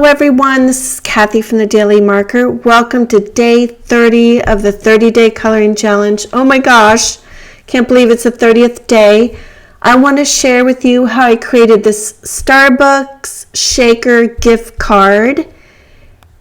Hello everyone, this is Kathy from the Daily Marker. Welcome to day 30 of the 30-day coloring challenge. Oh my gosh, can't believe it's the 30th day. I want to share with you how I created this Starbucks shaker gift card,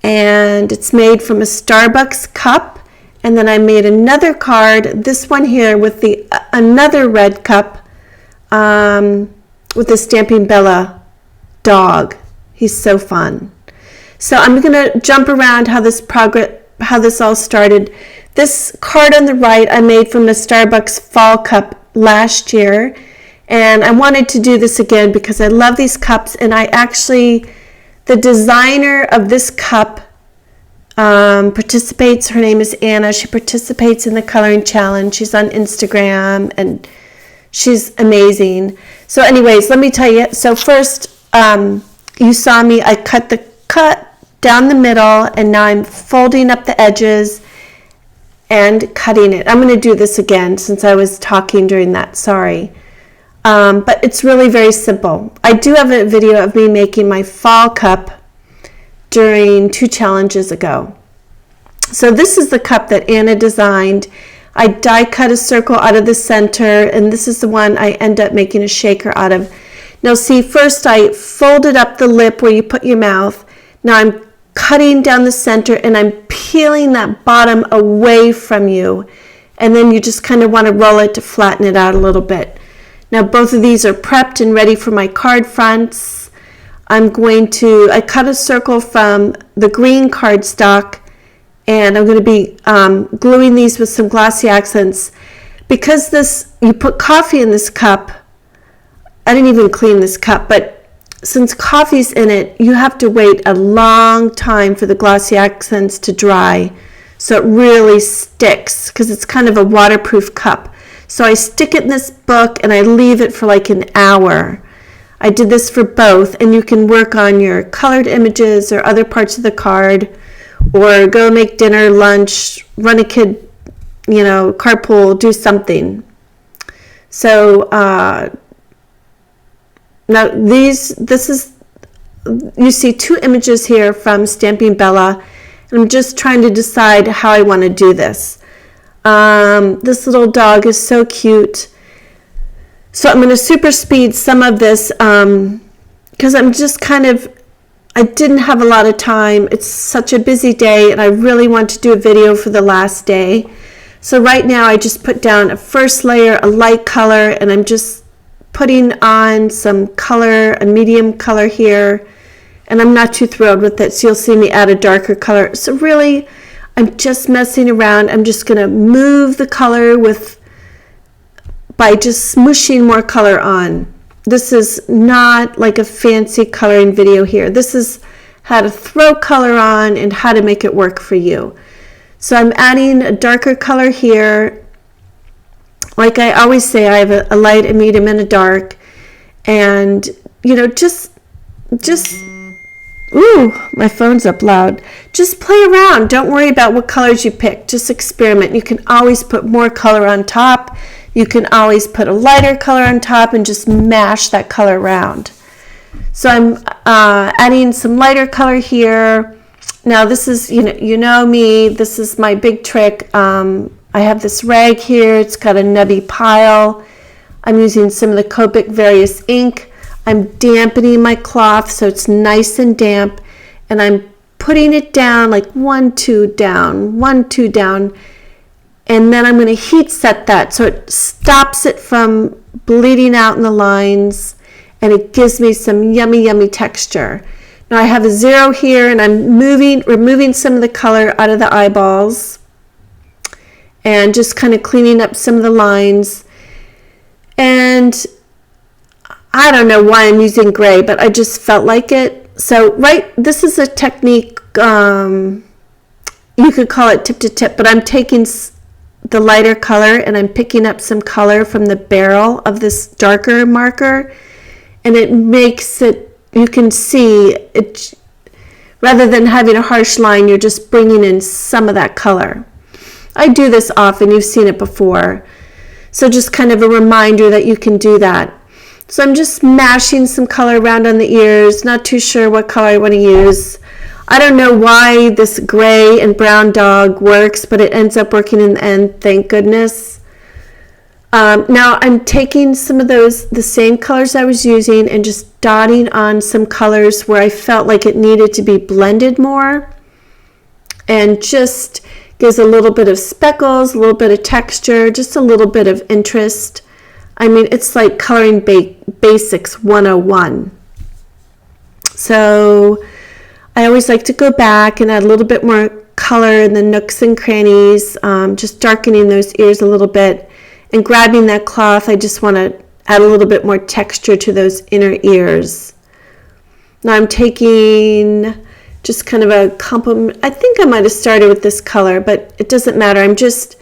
and it's made from a Starbucks cup. And then I made another card, this one here with another red cup with the Stampin' Bella dog. He's so fun. So I'm going to jump around how this all started. This card on the right I made from a Starbucks fall cup last year, and I wanted to do this again because I love these cups. And the designer of this cup participates. Her name is Anna. She participates in the coloring challenge. She's on Instagram and she's amazing. So anyways, let me tell you. So first, you saw me, I cut down the middle, and now I'm folding up the edges and cutting it. I'm going to do this again since I was talking during that, sorry. But it's really very simple. I do have a video of me making my fall cup during 2 challenges ago. So this is the cup that Anna designed. I die cut a circle out of the center, and this is the one I end up making a shaker out of. Now see, first I folded up the lip where you put your mouth. Now I'm cutting down the center and I'm peeling that bottom away from you. And then you just kind of want to roll it to flatten it out a little bit. Now both of these are prepped and ready for my card fronts. I cut a circle from the green cardstock, and I'm going to be gluing these with some glossy accents. Because you put coffee in this cup, I didn't even clean this cup, but since coffee's in it, you have to wait a long time for the glossy accents to dry, so it really sticks because it's kind of a waterproof cup. So I stick it in this book and I leave it for like an hour. I did this for both, and you can work on your colored images or other parts of the card, or go make dinner, lunch, run a kid, carpool, do something. So now you see 2 images here from Stampin' Bella, and I'm just trying to decide how I want to do this. This little dog is so cute. So I'm going to super speed some of this because I didn't have a lot of time. It's such a busy day, and I really want to do a video for the last day. So right now I just put down a first layer, a light color, and I'm just putting on some color, a medium color here, and I'm not too thrilled with it, so you'll see me add a darker color. So really, I'm just messing around. I'm just going to move the color by just smooshing more color on. This is not like a fancy coloring video here. This is how to throw color on and how to make it work for you. So I'm adding a darker color here. Like I always say, I have a light, a medium, and a dark. And, ooh, my phone's up loud. Just play around. Don't worry about what colors you pick. Just experiment. You can always put more color on top. You can always put a lighter color on top and just mash that color around. So I'm adding some lighter color here. Now this is, you know me, this is my big trick. I have this rag here. It's got a nubby pile. I'm using some of the Copic Various ink. I'm dampening my cloth so it's nice and damp, and I'm putting it down like 1, 2 down, 1, 2 down, and then I'm going to heat set that so it stops it from bleeding out in the lines, and it gives me some yummy texture. Now I have a 0 here, and I'm removing some of the color out of the eyeballs and just kind of cleaning up some of the lines. And I don't know why I'm using gray, but I just felt like it. So this is a technique, you could call it tip to tip, but I'm taking the lighter color and I'm picking up some color from the barrel of this darker marker, and it makes it, you can see it, rather than having a harsh line, you're just bringing in some of that color. I do this often, you've seen it before. So just kind of a reminder that you can do that. So I'm just mashing some color around on the ears, not too sure what color I want to use. I don't know why this gray and brown dog works, but it ends up working in the end, thank goodness. Now I'm taking some of the same colors I was using and just dotting on some colors where I felt like it needed to be blended more, and just gives a little bit of speckles, a little bit of texture, just a little bit of interest. I mean, it's like coloring basics 101. So I always like to go back and add a little bit more color in the nooks and crannies, just darkening those ears a little bit, and grabbing that cloth. I just want to add a little bit more texture to those inner ears. Now I'm taking just kind of a compliment. I think I might have started with this color, but it doesn't matter. I'm just,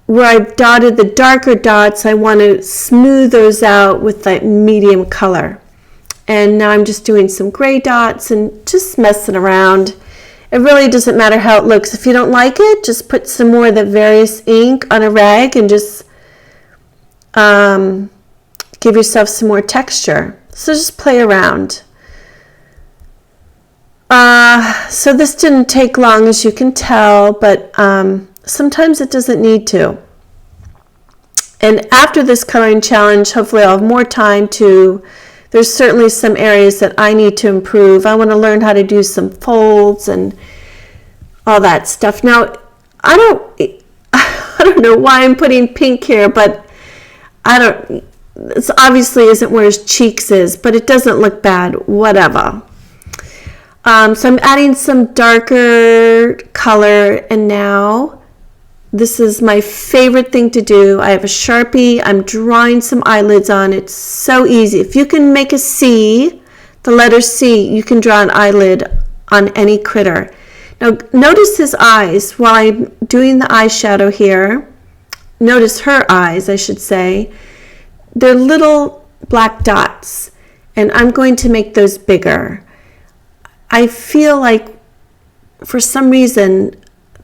where I've dotted the darker dots, I want to smooth those out with that medium color. And now I'm just doing some gray dots and just messing around. It really doesn't matter how it looks. If you don't like it, just put some more of the various ink on a rag and just give yourself some more texture. So just play around. So this didn't take long, as you can tell, but sometimes it doesn't need to. And after this coloring challenge, hopefully I'll have more time to, there's certainly some areas that I need to improve. I want to learn how to do some folds and all that stuff. Now, I don't know why I'm putting pink here, but this obviously isn't where his cheeks is, but it doesn't look bad, whatever. So I'm adding some darker color, and now this is my favorite thing to do. I have a Sharpie. I'm drawing some eyelids on. It's so easy. If you can make a C, the letter C, you can draw an eyelid on any critter. Now notice his eyes while I'm doing the eyeshadow here. Notice her eyes, I should say. They're little black dots, and I'm going to make those bigger. I feel like for some reason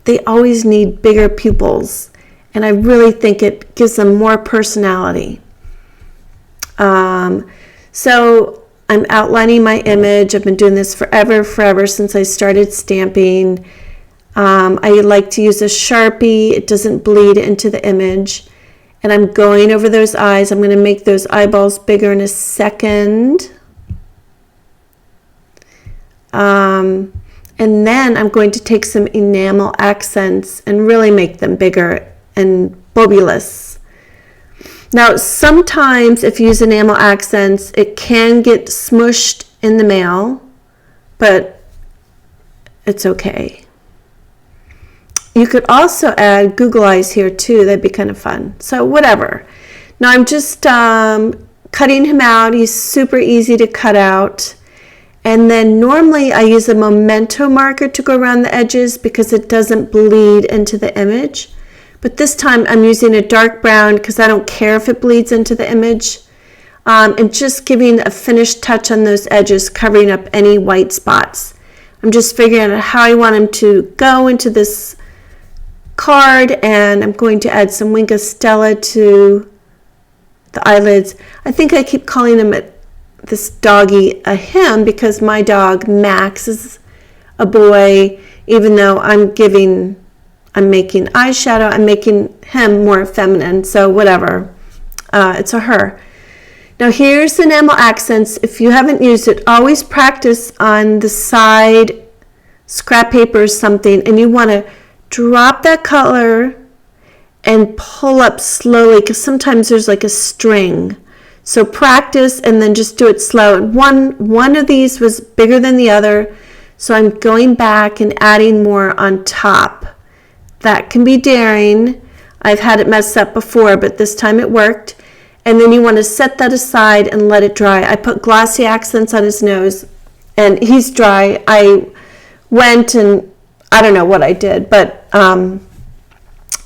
they always need bigger pupils, and I really think it gives them more personality. So I'm outlining my image. I've been doing this forever since I started stamping. I like to use a Sharpie. It doesn't bleed into the image. And I'm going over those eyes. I'm going to make those eyeballs bigger in a second. And then I'm going to take some enamel accents and really make them bigger and bobulous. Now, sometimes if you use enamel accents, it can get smushed in the mail, but it's okay. You could also add Google eyes here too. That'd be kind of fun. So whatever. Now I'm just cutting him out. He's super easy to cut out. And then normally I use a Memento marker to go around the edges because it doesn't bleed into the image. But this time I'm using a dark brown because I don't care if it bleeds into the image. And just giving a finished touch on those edges, covering up any white spots. I'm just figuring out how I want him to go into this card, and I'm going to add some Wink of Stella to the eyelids. I think I keep calling him this doggy a him because my dog Max is a boy. Even though I'm making eyeshadow, I'm making him more feminine, so whatever. It's a her. Now here's the enamel accents. If you haven't used it, always practice on the side scrap paper or something, and you want to drop that color and pull up slowly because sometimes there's like a string. So practice and then just do it slow. And one of these was bigger than the other, so I'm going back and adding more on top. That can be daring. I've had it messed up before, but this time it worked. And then you want to set that aside and let it dry. I put glossy accents on his nose, and he's dry. I went and I don't know what I did, but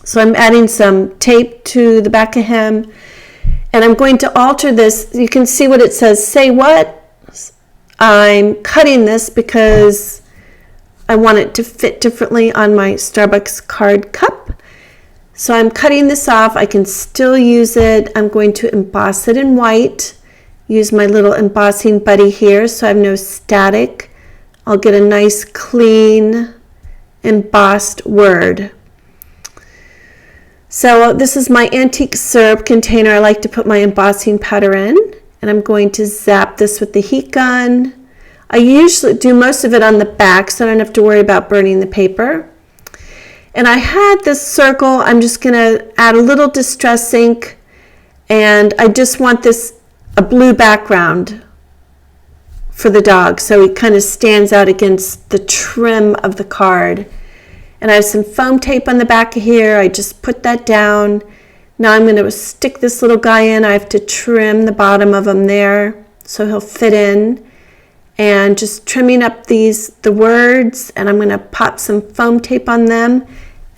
so I'm adding some tape to the back of him. And I'm going to alter this. You can see what it says, say what? I'm cutting this because I want it to fit differently on my Starbucks card cup. So I'm cutting this off. I can still use it. I'm going to emboss it in white. Use my little embossing buddy here so I have no static. I'll get a nice clean embossed word. So this is my antique syrup container. I like to put my embossing powder in, and I'm going to zap this with the heat gun. I usually do most of it on the back so I don't have to worry about burning the paper. And I had this circle. I'm just going to add a little distress ink, and I just want this a blue background for the dog so he kind of stands out against the trim of the card. And I have some foam tape on the back of here. I just put that down. Now I'm going to stick this little guy in. I have to trim the bottom of him there so he'll fit in. And just trimming up the words, and I'm going to pop some foam tape on them,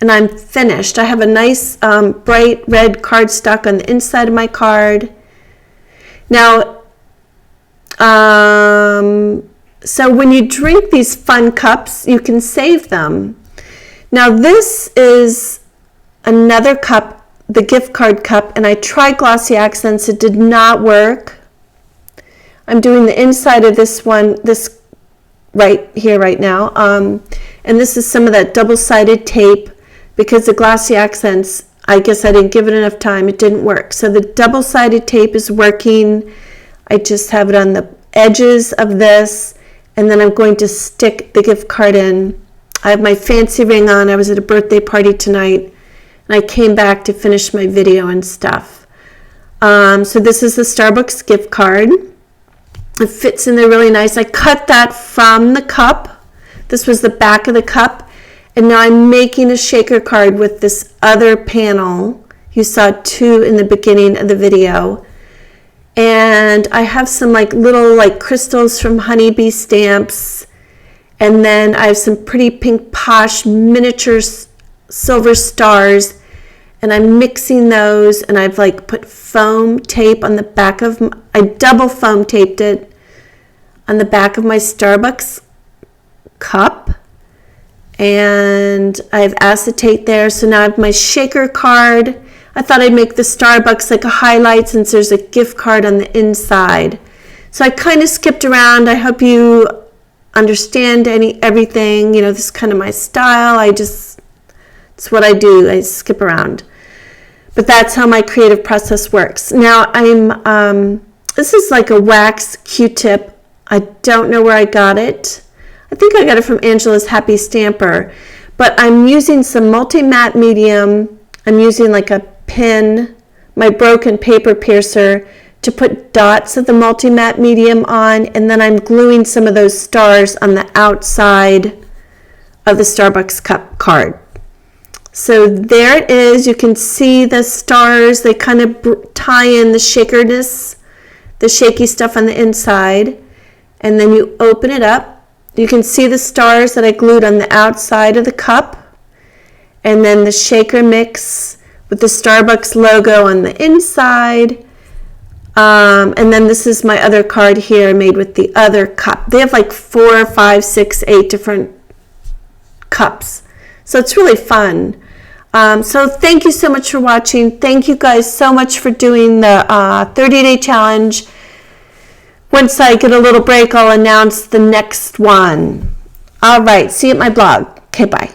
and I'm finished. I have a nice bright red cardstock on the inside of my card. Now, so when you drink these fun cups, you can save them. Now this is another cup, the gift card cup, and I tried Glossy Accents. It did not work. I'm doing the inside of this one, this right here right now. And this is some of that double-sided tape because the Glossy Accents, I guess I didn't give it enough time. It didn't work. So the double-sided tape is working. I just have it on the edges of this, and then I'm going to stick the gift card in. I have my fancy ring on. I was at a birthday party tonight, and I came back to finish my video and stuff. So this is the Starbucks gift card. It fits in there really nice. I cut that from the cup. This was the back of the cup. And now I'm making a shaker card with this other panel. You saw two in the beginning of the video. And I have some little crystals from Honeybee Stamps. And then I have some pretty pink posh miniature silver stars. And I'm mixing those, and I've put foam tape on the back of I double foam taped it on the back of my Starbucks cup, and I have acetate there. So now I have my shaker card. I thought I'd make the Starbucks a highlight since there's a gift card on the inside. So I kind of skipped around. I hope you understand everything. This is kind of my style. It's what I do. I skip around. But that's how my creative process works. Now this is a wax Q-tip. I don't know where I got it. I think I got it from Angela's Happy Stamper. But I'm using some multi-matte medium. I'm using a pin, my broken paper piercer, to put dots of the multi-matte medium on. And then I'm gluing some of those stars on the outside of the Starbucks cup card. So there it is. You can see the stars. They kind of tie in the shakerness, the shaky stuff on the inside. And then you open it up. You can see the stars that I glued on the outside of the cup. And then the shaker mix with the Starbucks logo on the inside. And then this is my other card here made with the other cup. They have 4, 5, 6, 8 different cups. So it's really fun. So thank you so much for watching. Thank you guys so much for doing the 30-day challenge. Once I get a little break, I'll announce the next one. All right. See you at my blog. Okay, bye.